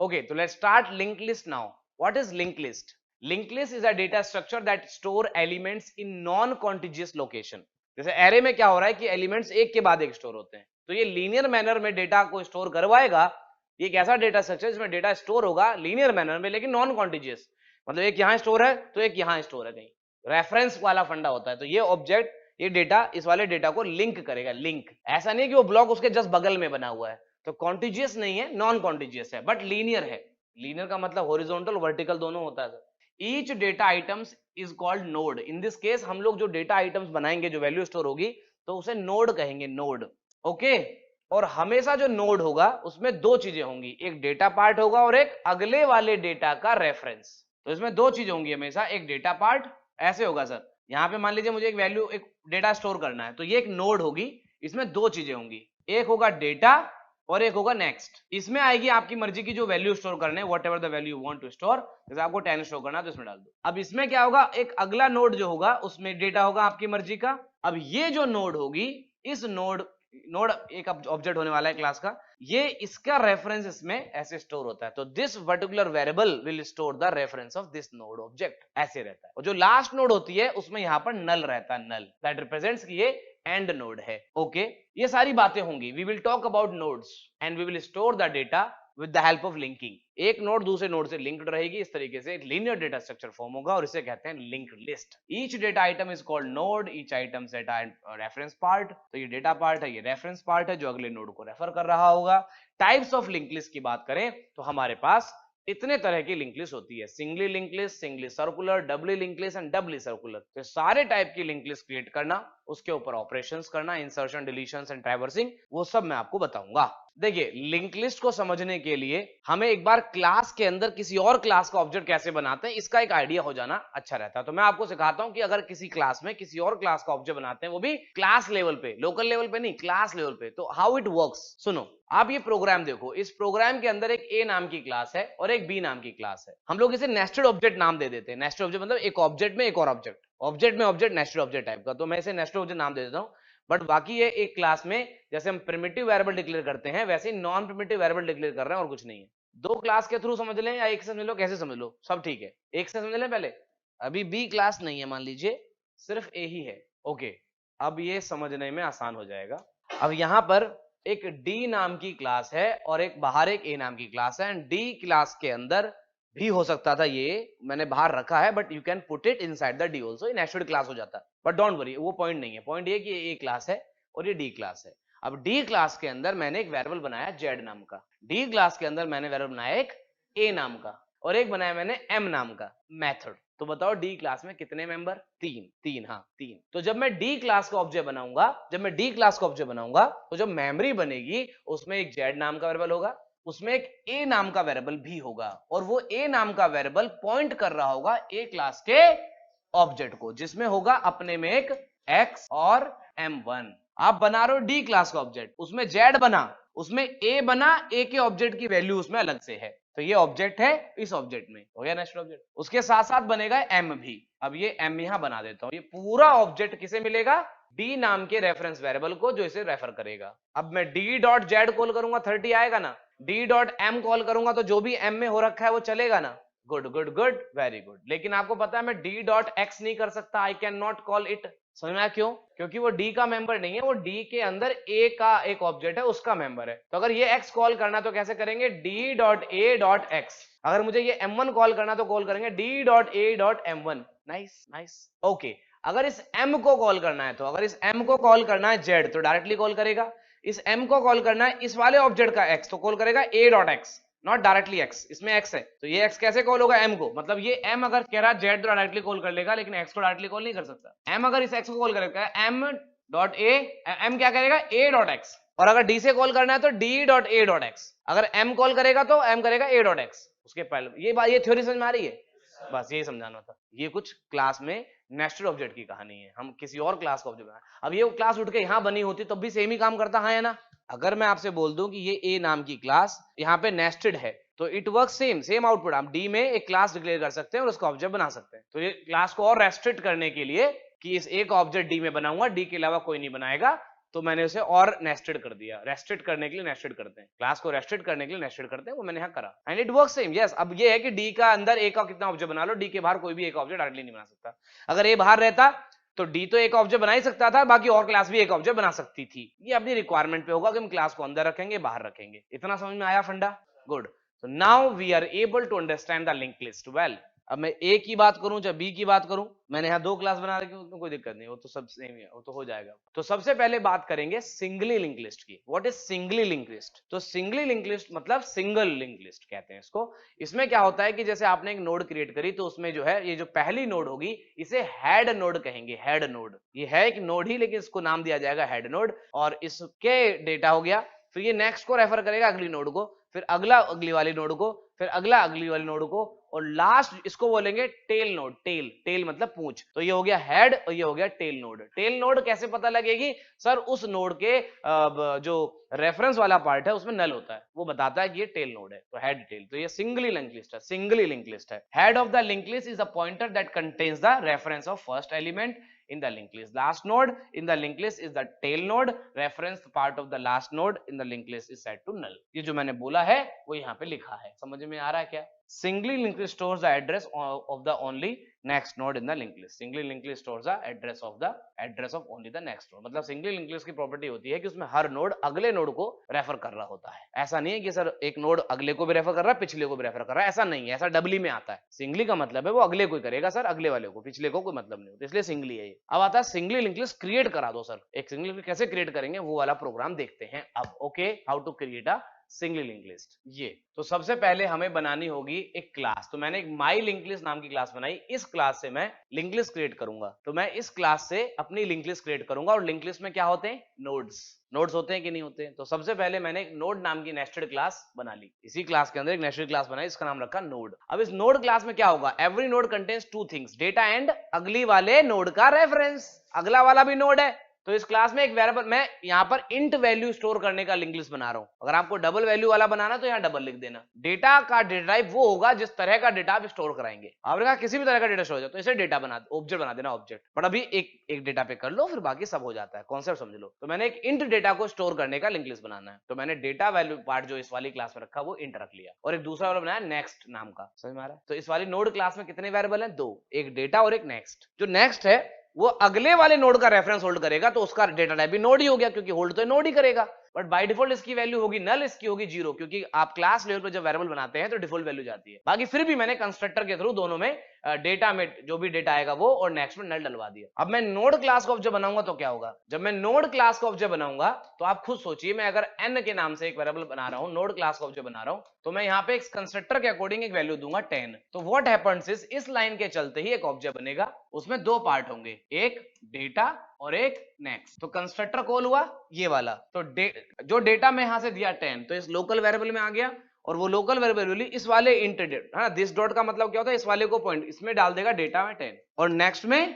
Okay, so let's start linked list now. What is linked list? Linked list is a data structure that store elements in non-contiguous location. जैसे array में क्या हो रहा है कि elements एक के बाद एक स्टोर होते हैं, तो ये लीनियर मैनर में डेटा को स्टोर करवाएगा। ये एक ऐसा डेटा स्ट्रक्चर जिसमें डेटा स्टोर होगा लीनियर मैनर में, लेकिन नॉन कॉन्टिजियस, मतलब एक यहाँ स्टोर है तो एक यहाँ स्टोर है, कहीं रेफरेंस वाला फंडा होता है। तो ये ऑब्जेक्ट, ये डेटा इस वाले डेटा को लिंक करेगा। लिंक ऐसा नहीं कि वो ब्लॉक उसके जस्ट बगल में बना हुआ है, तो कॉन्टिजियस नहीं है, नॉन कॉन्टिजियस है, बट लीनियर है। लीनियर का मतलब हॉरिजॉन्टल वर्टिकल दोनों होता है। Each data items is called node. In this case हम लोग जो डेटा आइटम्स बनाएंगे, जो वैल्यू स्टोर होगी, तो उसे नोड कहेंगे, नोड। ओके, और हमेशा जो नोड होगा उसमें दो चीजें होंगी, एक डेटा पार्ट होगा और एक अगले वाले डेटा का रेफरेंस। तो इसमें दो चीजें होंगी हमेशा, एक डेटा पार्ट, ऐसे होगा सर, यहाँ पे मान लीजिए मुझे एक वैल्यू, एक डेटा स्टोर करना है, तो ये एक नोड होगी, इसमें दो चीजें होंगी, एक होगा डेटा और एक होगा नेक्स्ट। इसमें आएगी आपकी मर्जी की जो वैल्यू स्टोर करने, whatever the value you want to store. जैसे आपको 10 स्टोर करना है तो इसमें डाल दो। अब इसमें क्या होगा, एक अगला नोड जो होगा उसमें डेटा होगा आपकी मर्जी का। अब ये जो नोड होगी, इस नोड एक ऑब्जेक्ट होने वाला है क्लास का, ये इसका रेफरेंस इसमें ऐसे स्टोर होता है। तो this particular variable will store the reference of this node object, ऐसे रहता है। और जो लास्ट नोड होती है उसमें यहाँ पर नल रहता है, नल दैट रिप्रेजेंट्स कि ये एंड नोड है। ओके, ये सारी बातें होंगी। We will talk about nodes and we will store the data with the help of linking. एक नोड दूसरे नोड से लिंक्ड रहेगी, इस तरीके से एक लीनियर डेटा स्ट्रक्चर फॉर्म होगा और इसे कहते हैं linked list. Each data item is called node, each item set reference part. तो ये डेटा पार्ट है, ये रेफरेंस पार्ट है जो अगले नोड को रेफर कर रहा होगा। टाइप्स ऑफ लिंक लिस्ट की बात करें तो हमारे पास इतने तरह की लिंक लिस्ट होती है, singly link list, singly circular, doubly link list and doubly circular. तो सारे टाइप की लिंक लिस्ट क्रिएट करना, उसके ऊपर ऑपरेशंस करना, इंसर्शन, डिलीशंस एंड ट्रैवर्सिंग, वो सब मैं आपको बताऊंगा। देखिए, लिंक लिस्ट को समझने के लिए हमें एक बार क्लास के अंदर किसी और क्लास का ऑब्जेक्ट कैसे बनाते हैं इसका एक आइडिया हो जाना अच्छा रहता है। तो मैं आपको सिखाता हूं कि अगर किसी क्लास में किसी और क्लास का ऑब्जेक्ट बनाते हैं, वो भी क्लास लेवल पे, लोकल लेवल पे नहीं, क्लास लेवल पे, तो हाउ इट वर्क्स सुनो। आप ये प्रोग्राम देखो, इस प्रोग्राम के अंदर एक ए नाम की क्लास है और एक बी नाम की क्लास है। हम लोग इसे नेस्टेड ऑब्जेक्ट नाम दे देते हैं। नेस्टेड ऑब्जेक्ट मतलब एक ऑब्जेक्ट में एक और ऑब्जेक्ट, ऑब्जेक्ट में ऑब्जेक्ट, नेस्टेड ऑब्जेक्ट टाइप का। तो मैं इसे नेस्टेड ऑब्जेक्ट नाम दे देता हूं। बट बाकी ये एक क्लास में जैसे हम प्रिमिटिव वेरिएबल डिक्लेयर करते हैं, वैसे ही नॉन प्रिमिटिव वेरिएबल डिक्लेयर कर रहे हैं, और कुछ नहीं है। दो क्लास के थ्रू समझ लें या एक से समझ लो, कैसे समझ लो, सब ठीक है। एक से समझ लें पहले। अभी बी क्लास नहीं है, मान लीजिए सिर्फ ए ही है। ओके, अब ये समझने में आसान हो जाएगा। अब यहां पर एक डी नाम की क्लास है और एक बाहर एक ए नाम की क्लास है। एंड डी क्लास के अंदर भी हो सकता था, ये मैंने बाहर रखा है, but you can put it inside the D also, in nested class हो जाता है। बट डोंट वरी, वो पॉइंट नहीं है। पॉइंट ये कि ये ए क्लास है और ये डी क्लास है। अब डी क्लास के अंदर मैंने एक वेरिएबल बनाया जेड नाम का, डी क्लास के अंदर मैंने वेरिएबल बनाया एक ए नाम का, और एक बनाया मैंने एम नाम का मेथड। तो बताओ डी क्लास में कितने मेंबर? तीन। हाँ, तीन। तो जब मैं डी क्लास का ऑब्जेक्ट बनाऊंगा, तो जब मेमोरी बनेगी उसमें एक जेड नाम का वेरिएबल होगा, उसमें एक ए नाम का वेरिएबल भी होगा, और वो ए नाम का वेरिएबल पॉइंट कर रहा होगा ए क्लास के ऑब्जेक्ट को, जिसमें होगा अपने में एक एक्स और m1। आप बना रहे हो डी क्लास का ऑब्जेक्ट, उसमें जेड बना, उसमें ए बना, ए के ऑब्जेक्ट की वैल्यू उसमें अलग से है, तो ये ऑब्जेक्ट है, इस ऑब्जेक्ट में हो गया नेस्टेड ऑब्जेक्ट। उसके साथ साथ बनेगा एम भी। अब ये एम यहां बना देता हूं। ये पूरा ऑब्जेक्ट किसे मिलेगा? डी नाम के रेफरेंस वेरिएबल को, जो इसे रेफर करेगा। अब मैं डी डॉट जेड कॉल करूंगा, 30 आएगा ना। डी डॉट एम कॉल करूंगा तो जो भी एम में हो रखा है वो चलेगा ना। Good good good, very good. लेकिन आपको पता है मैं डी डॉट एक्स नहीं कर सकता, I can not call it. समझ में आया क्यों? क्योंकि वो डी का मेंबर नहीं है, वो डी के अंदर ए का एक ऑब्जेक्ट है, उसका मेंबर है। तो अगर ये एक्स कॉल करना तो कैसे करेंगे? D dot A dot x. अगर मुझे ये m1 कॉल करना तो कॉल करेंगे D dot A dot m1। Nice nice, okay. अगर इस m को कॉल करना है, तो अगर इस m को कॉल करना है z, तो डायरेक्टली कॉल करेगा। इस m को कॉल करना है इस वाले ऑब्जेक्ट का x, तो कॉल करेगा a dot x, not directly x। इसमें x है तो ये x कैसे कॉल होगा? m को, मतलब ये m अगर कह रहा है z तो डायरेक्टली कॉल कर लेगा, लेकिन x को डायरेक्टली कॉल नहीं कर सकता। m अगर इस x को कॉल करेगा m डॉट a, m क्या करेगा? a dot x। और अगर d से कॉल करना है तो d dot a dot x। अगर m कॉल करेगा तो m करेगा a डॉट x। उसके पहले ये बात, ये थ्योरी समझ में आ रही है? बस यही समझाना था। ये कुछ क्लास में नेस्टेड ऑब्जेक्ट की कहानी है, हम किसी और क्लास का ऑब्जेक्ट बनाए। अब ये क्लास उठ के यहाँ बनी होती तब भी सेम ही काम करता, हाँ या ना? अगर मैं आपसे बोल दूं कि ये ए नाम की क्लास यहाँ पे नेस्टेड है, तो इट वर्क सेम आउटपुट। आप डी में एक क्लास डिक्लेयर कर सकते हैं और उसका ऑब्जेक्ट बना सकते हैं। तो ये क्लास को और रेस्ट्रिक्ट करने के लिए कि इस एक ऑब्जेक्ट डी में बनाऊंगा, डी के अलावा कोई नहीं बनाएगा, तो मैंने उसे और नेस्टेड कर दिया। रेस्ट्रिक्ट करने के लिए नेस्टेड करते हैं, क्लास को रेस्ट्रिक्ट करने के लिए नेस्टेड करते हैं, वो मैंने यहाँ करा and it work same. Yes, अब ये है कि डी का अंदर ए का कितना ऑब्जेक्ट बना लो, डी के बाहर कोई भी एक ऑब्जेक्ट डायरेक्टली नहीं बना सकता। अगर ए बाहर रहता तो डी तो एक ऑब्जेक्ट बना ही सकता था, बाकी और क्लास भी एक ऑब्जेक्ट बना सकती थी। ये अपनी रिक्वायरमेंट पे होगा कि हम क्लास को अंदर रखेंगे बाहर रखेंगे। इतना समझ में आया फंडा? Good. So now we are able to understand the linked list well. अब मैं ए की बात करूं चाहे बी की बात करूं, मैंने यहाँ दो क्लास बना रखी है, उसमें कोई दिक्कत नहीं, वो तो सब सेम है, वो तो हो जाएगा। तो सबसे पहले बात करेंगे सिंगली लिंक लिस्ट की। What is singly link list? तो सिंगली लिंक लिस्ट मतलब सिंगल लिंक लिस्ट कहते हैं इसको। इसमें क्या होता है कि जैसे आपने एक नोड क्रिएट करी, तो उसमें जो है ये जो पहली नोड होगी इसे हेड नोड कहेंगे। हेड नोड, ये है एक नोड ही लेकिन इसको नाम दिया जाएगा हेड नोड, और इसके डेटा हो गया, फिर ये नेक्स्ट को रेफर करेगा अगली नोड को, फिर अगला अगली वाली नोड को, फिर अगला अगली वाली नोड को, और लास्ट इसको बोलेंगे टेल नोड। टेल, टेल मतलब पूंछ। तो ये हो गया हेड और ये हो गया टेल नोड। टेल नोड कैसे पता लगेगी? सर उस नोड के जो रेफरेंस वाला पार्ट है उसमें नल होता है, वो बताता है कि ये टेल नोड है, तो हेड टेल। तो ये सिंगली लिंक लिस्ट है, सिंगली लिंक लिस्ट है। Head of the link list is a pointer that contains the reference of first element in the linked list. Last node in the linked list is the tail node. Reference part of the last node in the linked list is set to null. ये जो मैंने बोला है वो यहाँ पे लिखा है, समझ में आ रहा है क्या? Singly linked list stores the address of the only next node in the linked list. Singly linked list stores the address of only the next node. मतलब singly linked list की प्रॉपर्टी होती है कि उसमें हर नोड अगले node को refer कर रहा होता है। ऐसा नहीं है कि सर एक नोड अगले को भी रेफर कर रहा है, पिछले को भी रेफर कर रहा है, ऐसा नहीं है। ऐसा डबली में आता है। सिंगली का मतलब है वो अगले को ही करेगा सर, अगले वाले को, पिछले को कोई मतलब नहीं होता, इसलिए सिंगली है ये। अब आता है सिंगली लिंक लिस्ट क्रिएट करा दो सर। एक सिंगली लिंक कैसे क्रिएट करेंगे वो वाला प्रोग्राम देखते हैं अब। Okay, how to create a singly link list. ये तो सबसे पहले हमें बनानी होगी एक क्लास। तो मैंने एक माई लिंक लिस्ट नाम की क्लास बनाई। इस क्लास से मैं लिंक लिस्ट क्रिएट करूंगा। तो मैं इस क्लास से अपनी लिंक लिस्ट क्रिएट करूंगा, और लिंक लिस्ट में क्या होते हैं? नोड्स। नोड्स होते हैं कि नहीं होते हैं? तो सबसे पहले मैंने एक नोड नाम की नेस्टेड क्लास बना ली। इसी क्लास के अंदर एक नेस्टेड क्लास बनाई, इसका नाम रखा नोड। अब इस नोड क्लास में क्या होगा? Every node contains two things, data and अगली वाले नोड का रेफरेंस। अगला वाला भी नोड है, तो इस क्लास में एक वेरिएबल, मैं यहाँ पर इंट वैल्यू स्टोर करने का लिंक लिस्ट बना रहा हूं। अगर आपको डबल वैल्यू वाला बनाना तो यहाँ डबल लिख देना। डेटा का डेटा टाइप वो होगा जिस तरह का डेटा आप स्टोर कराएंगे। आपने कहा किसी भी तरह का डेटा स्टोर हो जाए तो इसे डेटा बना, ऑब्जेक्ट बना देना ऑब्जेक्ट। बट अभी एक डेटा पे कर लो, फिर बाकी सब हो जाता है, कॉन्सेप्ट समझ लो। तो मैंने एक इंट डेटा को स्टोर करने का लिंक लिस्ट बनाना है, तो मैंने डेटा वैल्यू पार्ट जो इस वाली क्लास में रखा वो इंट रख लिया, और एक दूसरा वाला बनाया नेक्स्ट नाम का। समझ में आ रहा है? तो इस वाली नोड क्लास में कितने वेरिएबल हैं? दो, एक डेटा और एक नेक्स्ट। जो नेक्स्ट है वो अगले वाले नोड का रेफरेंस होल्ड करेगा, तो उसका डेटा टाइप भी नोड ही हो गया, क्योंकि होल्ड तो नोड ही करेगा। बट बाय डिफॉल्ट इसकी वैल्यू होगी नल, इसकी होगी जीरो, क्योंकि आप क्लास लेवल पर जब वेरिएबल बनाते हैं तो डिफॉल्ट वैल्यू जाती है। बाकी फिर भी मैंने कंस्ट्रक्टर के थ्रू दोनों में डेटा में जो भी डेटा आएगा वो, और नेक्स्ट में नल डलवा दिया। अब मैं नोड क्लास का ऑब्जेक्ट बनाऊंगा तो क्या होगा? जब मैं नोड क्लास का ऑब्जेक्ट बनाऊंगा तो आप खुद सोचिए, मैं अगर n के नाम से एक वेरिएबल बना रहा हूं, नोड क्लास का ऑब्जेक्ट बना रहा हूं, तो मैं यहाँ पे एक कंस्ट्रक्टर के अकॉर्डिंग एक वैल्यू दूंगा 10। तो व्हाट हैपेंस इस लाइन के चलते ही एक ऑब्जेक्ट बनेगा, उसमें दो पार्ट होंगे, एक डेटा और एक नेक्स्ट। तो कंस्ट्रक्टर कॉल हुआ ये वाला, तो जो डेटा में यहां से दिया 10, तो इस लोकल वेरिएबल में आ गया, और वो लोकल वेरिएबल इस वाले इंट डेट है ना, दिस डॉट का मतलब क्या होता है? इस वाले को पॉइंट, इसमें डाल देगा डेटा में 10, और नेक्स्ट में,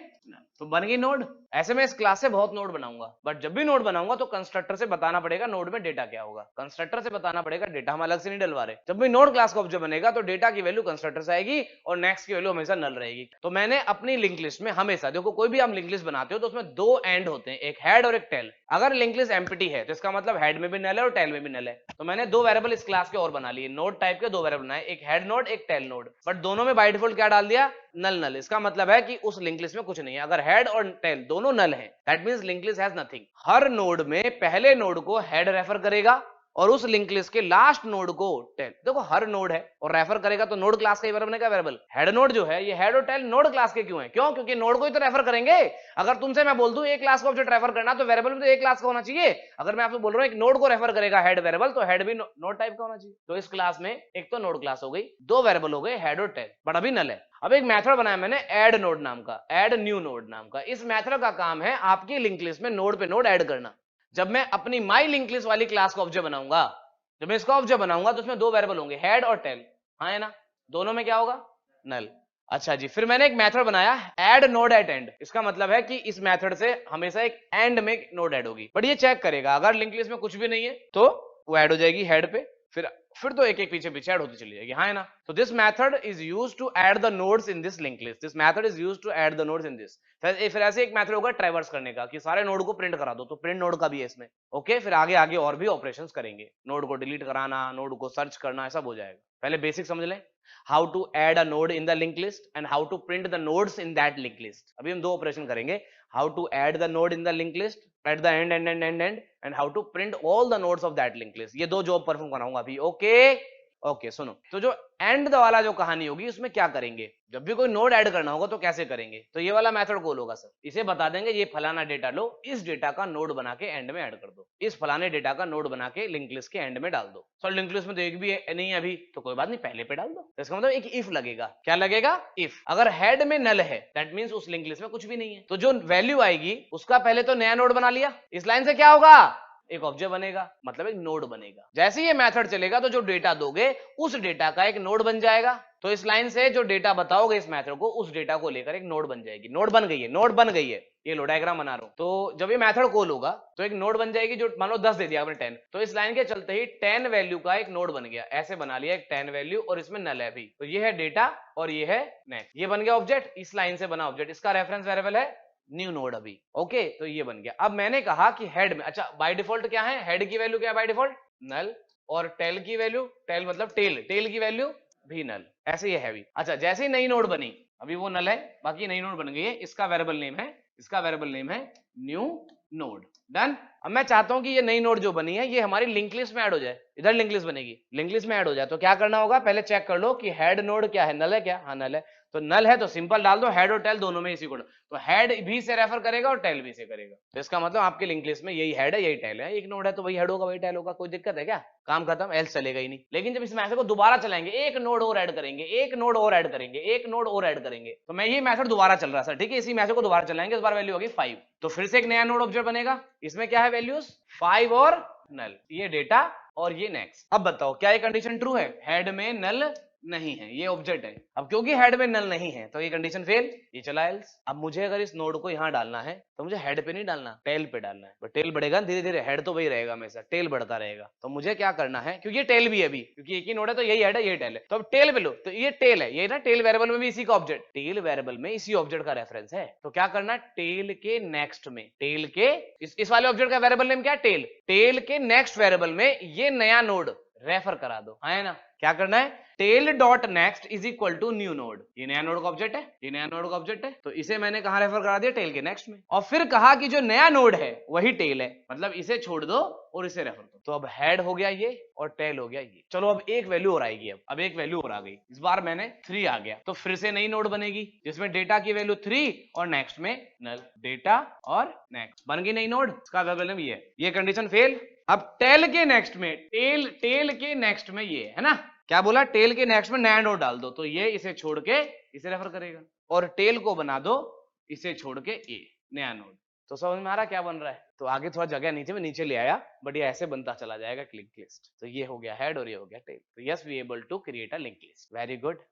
तो बन गई नोड। ऐसे मैं इस क्लास से बहुत नोड बनाऊंगा, बट जब भी नोड बनाऊंगा तो कंस्ट्रक्टर से बताना पड़ेगा नोड में डेटा क्या होगा। कंस्ट्रक्टर से बताना पड़ेगा, डेटा हम अलग से नहीं डलवा रहे। जब भी नोड क्लास का ऑब्जेक्ट बनेगा तो डेटा की वैल्यू कंस्ट्रक्टर से आएगी और नेक्स्ट की वैल्यू हमेशा नल रहेगी। तो मैंने अपनी लिंक लिस्ट में हमेशा, देखो कोई भी आप लिंक लिस्ट बनाते हो तो उसमें दो एंड होते हैं, एक हेड और एक टेल। अगर लिंक लिस्ट एम्प्टी है तो इसका मतलब हेड में भी नल है और टेल में भी नल है। तो मैंने दो वेरिएबल इस क्लास के और बना लिए, नोड टाइप के दो वेरिएबल बनाए, एक हेड नोड एक टेल नोड, बट दोनों में बाय डिफॉल्ट क्या डाल दिया? नल नल। इसका मतलब है कि उस लिंक लिस्ट में कुछ नहीं है। अगर हेड और टेल दोनों नल हैं, that means link list has nothing. Her node में पहले नोड को हेड रेफर करेगा और उस लिंक लिस्ट के लास्ट नोड को टेल। देखो हर नोड है और रेफर करेगा, तो नोड क्लास का ही वेरिएबल बनेगा वेरिएबल। हेड नोड जो है, ये हेड और टेल नोड क्लास के क्यों है? क्यों? क्योंकि नोड को ही तो रेफर करेंगे। अगर तुमसे मैं बोल दूं एक क्लास का ऑब्जेक्ट रेफर करना, तो वेरिएबल में तो एक क्लास का होना चाहिए। अगर मैं आपसे बोल रहा हूं एक नोड को रेफर करेगा हेड वेरिएबल, तो हेड भी नोड टाइप का होना चाहिए। तो इस क्लास में एक तो नोड क्लास हो गई, दो वेरिएबल हो गए हेड और टेल, बट अभी नल है। अब एक मेथड बनाया मैंने ऐड नोड नाम का, ऐड न्यू नोड नाम का। इस मेथड का काम है आपकी लिंक लिस्ट में नोड पे नोड ऐड करना। जब मैं अपनी माई लिंक लिस्ट वाली क्लास का ऑब्जेक्ट बनाऊंगा, जब मैं इसका ऑब्जेक्ट बनाऊंगा तो उसमें दो वेरिएबल होंगे, हेड और टेल, हाँ है ना? दोनों में क्या होगा? नल। अच्छा जी, फिर मैंने एक मेथड बनाया ऐड नोड एट एंड। इसका मतलब है कि इस मेथड से हमेशा एक एंड में नोड ऐड होगी, बट ये चेक करेगा अगर लिंक लिस्ट में कुछ भी नहीं है तो वो ऐड हो जाएगी हेड पे, फिर फिर तो एक एक पीछे पीछे ऐड होती चली जाएगी, हाँ है ना। तो this method is used to add the nodes in this link list, this method is used to add the nodes in this. फिर ऐसे एक मेथड होगा ट्रैवर्स करने का कि सारे नोड को प्रिंट करा दो, तो प्रिंट नोड का भी है इसमें। ओके, फिर आगे आगे और भी ऑपरेशंस करेंगे, नोड को डिलीट कराना, नोड को सर्च करना, ऐसा हो जाएगा। पहले बेसिक समझ लें, how to add a node in the link list and how to print the nodes in that link list. अभी हम दो ऑपरेशन करेंगे, how to add the node in the link list at the end and how to print all the nodes of that linked list। ये दो job perform कराऊंगा अभी। Okay सुनो, तो जो एंड वाला जो कहानी होगी उसमें क्या करेंगे, जब भी कोई नोड ऐड करना होगा तो कैसे करेंगे, तो ये वाला मेथड कॉल होगा सर। इसे बता देंगे ये फलाना डेटा लो, इस डेटा का नोड बना के एंड में ऐड कर दो, इस फलाने डेटा का नोड बना के लिंक लिस्ट के एंड में डाल दो। सर लिंक लिस्ट में तो एक भी नहीं है अभी, तो कोई बात नहीं, पहले पे डाल दो। तो इसका मतलब एक इफ लगेगा। क्या लगेगा? इफ। अगर हेड में नल है दैट मींस उस लिंक लिस्ट में कुछ भी नहीं है, तो जो वैल्यू आएगी उसका पहले तो नया नोड बना लिया। इस लाइन से क्या होगा, एक ऑब्जेक्ट बनेगा, मतलब एक नोड बनेगा। जैसे ये मेथड चलेगा तो जो डेटा दोगे उस डेटा का एक नोड बन जाएगा। तो इस लाइन से जो डेटा बताओगे इस मेथड को, उस डेटा को लेकर एक नोड बन जाएगी। नोड बन गई है, नोड बन गई है, ये लो डायग्राम बना रहा हूं। तो जब ये मेथड कॉल होगा तो एक नोड बन जाएगी, जो मान लो 10 दे दिया आपने 10, तो इस लाइन के चलते ही 10 वैल्यू का एक नोड बन गया। ऐसे बना लिया एक 10 वैल्यू और इसमें नल है भी, तो ये है डेटा और ये है नेक्स्ट। ये बन गया ऑब्जेक्ट, इस लाइन से बना ऑब्जेक्ट, इसका रेफरेंस वेरिएबल है न्यू नोड अभी। ओके, तो ये बन गया। अब मैंने कहा कि हेड में, अच्छा बाय डिफॉल्ट क्या है, हेड की वैल्यू क्या है बाय डिफॉल्ट, नल, और टेल की वैल्यू, टेल मतलब टेल, टेल की वैल्यू भी नल। ऐसे ये है भी। अच्छा जैसे ही नई नोड बनी, अभी वो नल है, बाकी नई नोड बन गई है, इसका वेरिएबल नेम है न्यू नोड। डन। अब मैं चाहता हूं कि ये नई नोड जो बनी है ये हमारी लिंक लिस्ट में ऐड हो जाए, इधर लिंक लिस्ट बनेगी, लिंक लिस्ट में ऐड हो जाए। तो क्या करना होगा, पहले चेक कर लो कि हेड नोड क्या है, नल है क्या, हाँ नल है। तो नल है तो सिंपल डाल दो, हेड और टेल दोनों में इसी को, तो हेड भी से रेफर करेगा और टेल भी से करेगा। तो इसका मतलब आपके लिंक लिस्ट में यही हेड है यही टेल है, एक नोड है तो वही हेड होगा वही टेल होगा, कोई दिक्कत है क्या, काम खत्म, एल्स चलेगा ही नहीं। लेकिन जब इस मैसेज को दोबारा चलाएंगे, एक नोड और ऐड करेंगे, एक नोड और ऐड करेंगे, एक नोड और ऐड करेंगे, तो मैं ये मैथड दोबारा चल रहा है सर, ठीक है, इसी मैसेज को दोबारा चलाएंगे, इस बार वैल्यू होगी 5, तो फिर से एक नया नोड ऑब्जेक्ट बनेगा, इसमें क्या है वैल्यूज 5 और नल, ये डेटा और ये नेक्स्ट। अब बताओ क्या ये कंडीशन ट्रू है, हेड में नल नहीं है, ये ऑब्जेक्ट है। अब क्योंकि हेड में नल नहीं है तो ये कंडीशन फेल, ये चला एल्स। अब मुझे अगर इस नोड को यहां डालना है तो मुझे हेड पे नहीं डालना, टेल पे डालना है। बट टेल बढ़ेगा धीरे धीरे, हेड तो वही रहेगा हमेशा, टेल बढ़ता रहेगा। तो मुझे क्या करना है, क्योंकि ये टेल भी है अभी, क्योंकि एक ही नोड है तो यही हेड है यही टेल है, तो अब टेल पे लो, तो ये टेल है, ये ना टेल वेरिएबल में भी इसी का ऑब्जेक्ट, टेल वेरिएबल में इसी ऑब्जेक्ट का रेफरेंस है। तो क्या करना है, टेल के नेक्स्ट में, टेल के इस वाले ऑब्जेक्ट का वेरिएबल नेम क्या है, टेल, टेल के नेक्स्ट वेरिएबल में ये नया नोड रेफर करा दो, है ना। क्या करना है, tail dot next is equal to new node, ये नया नोड का ऑब्जेक्ट है, ये नया नोड का ऑब्जेक्ट है, तो इसे मैंने कहां रेफर करा दिया, टेल के नेक्स्ट में। और फिर कहा कि जो नया नोड है वही टेल है, मतलब इसे छोड़ दो और इसे रेफर दो। तो अब हेड हो गया ये और टेल हो गया ये। चलो अब एक वैल्यू और आएगी, अब एक वैल्यू और आ गई, इस बार मैंने 3 आ गया, तो फिर से नई नोड बनेगी जिसमें डेटा की वैल्यू 3 और नेक्स्ट में नल, डेटा और नेक्स्ट बन गई नई नोड, इसका वेरिएबल नेम ये कंडीशन फेल। अब टेल के नेक्स्ट में, टेल के नेक्स्ट में ये है ना, क्या बोला, टेल के नेक्स्ट में नया नोड डाल दो, तो ये इसे छोड़ के इसे रेफर करेगा, और टेल को बना दो इसे छोड़ के ये नया नोड। तो समझ में आ रहा क्या बन रहा है। तो आगे थोड़ा जगह नीचे में नीचे ले आया, बट ये ऐसे बनता चला जाएगा लिंक लिस्ट। तो ये हो गया हेड और ये हो गया टेल। तो yes we able to create a link list, very good.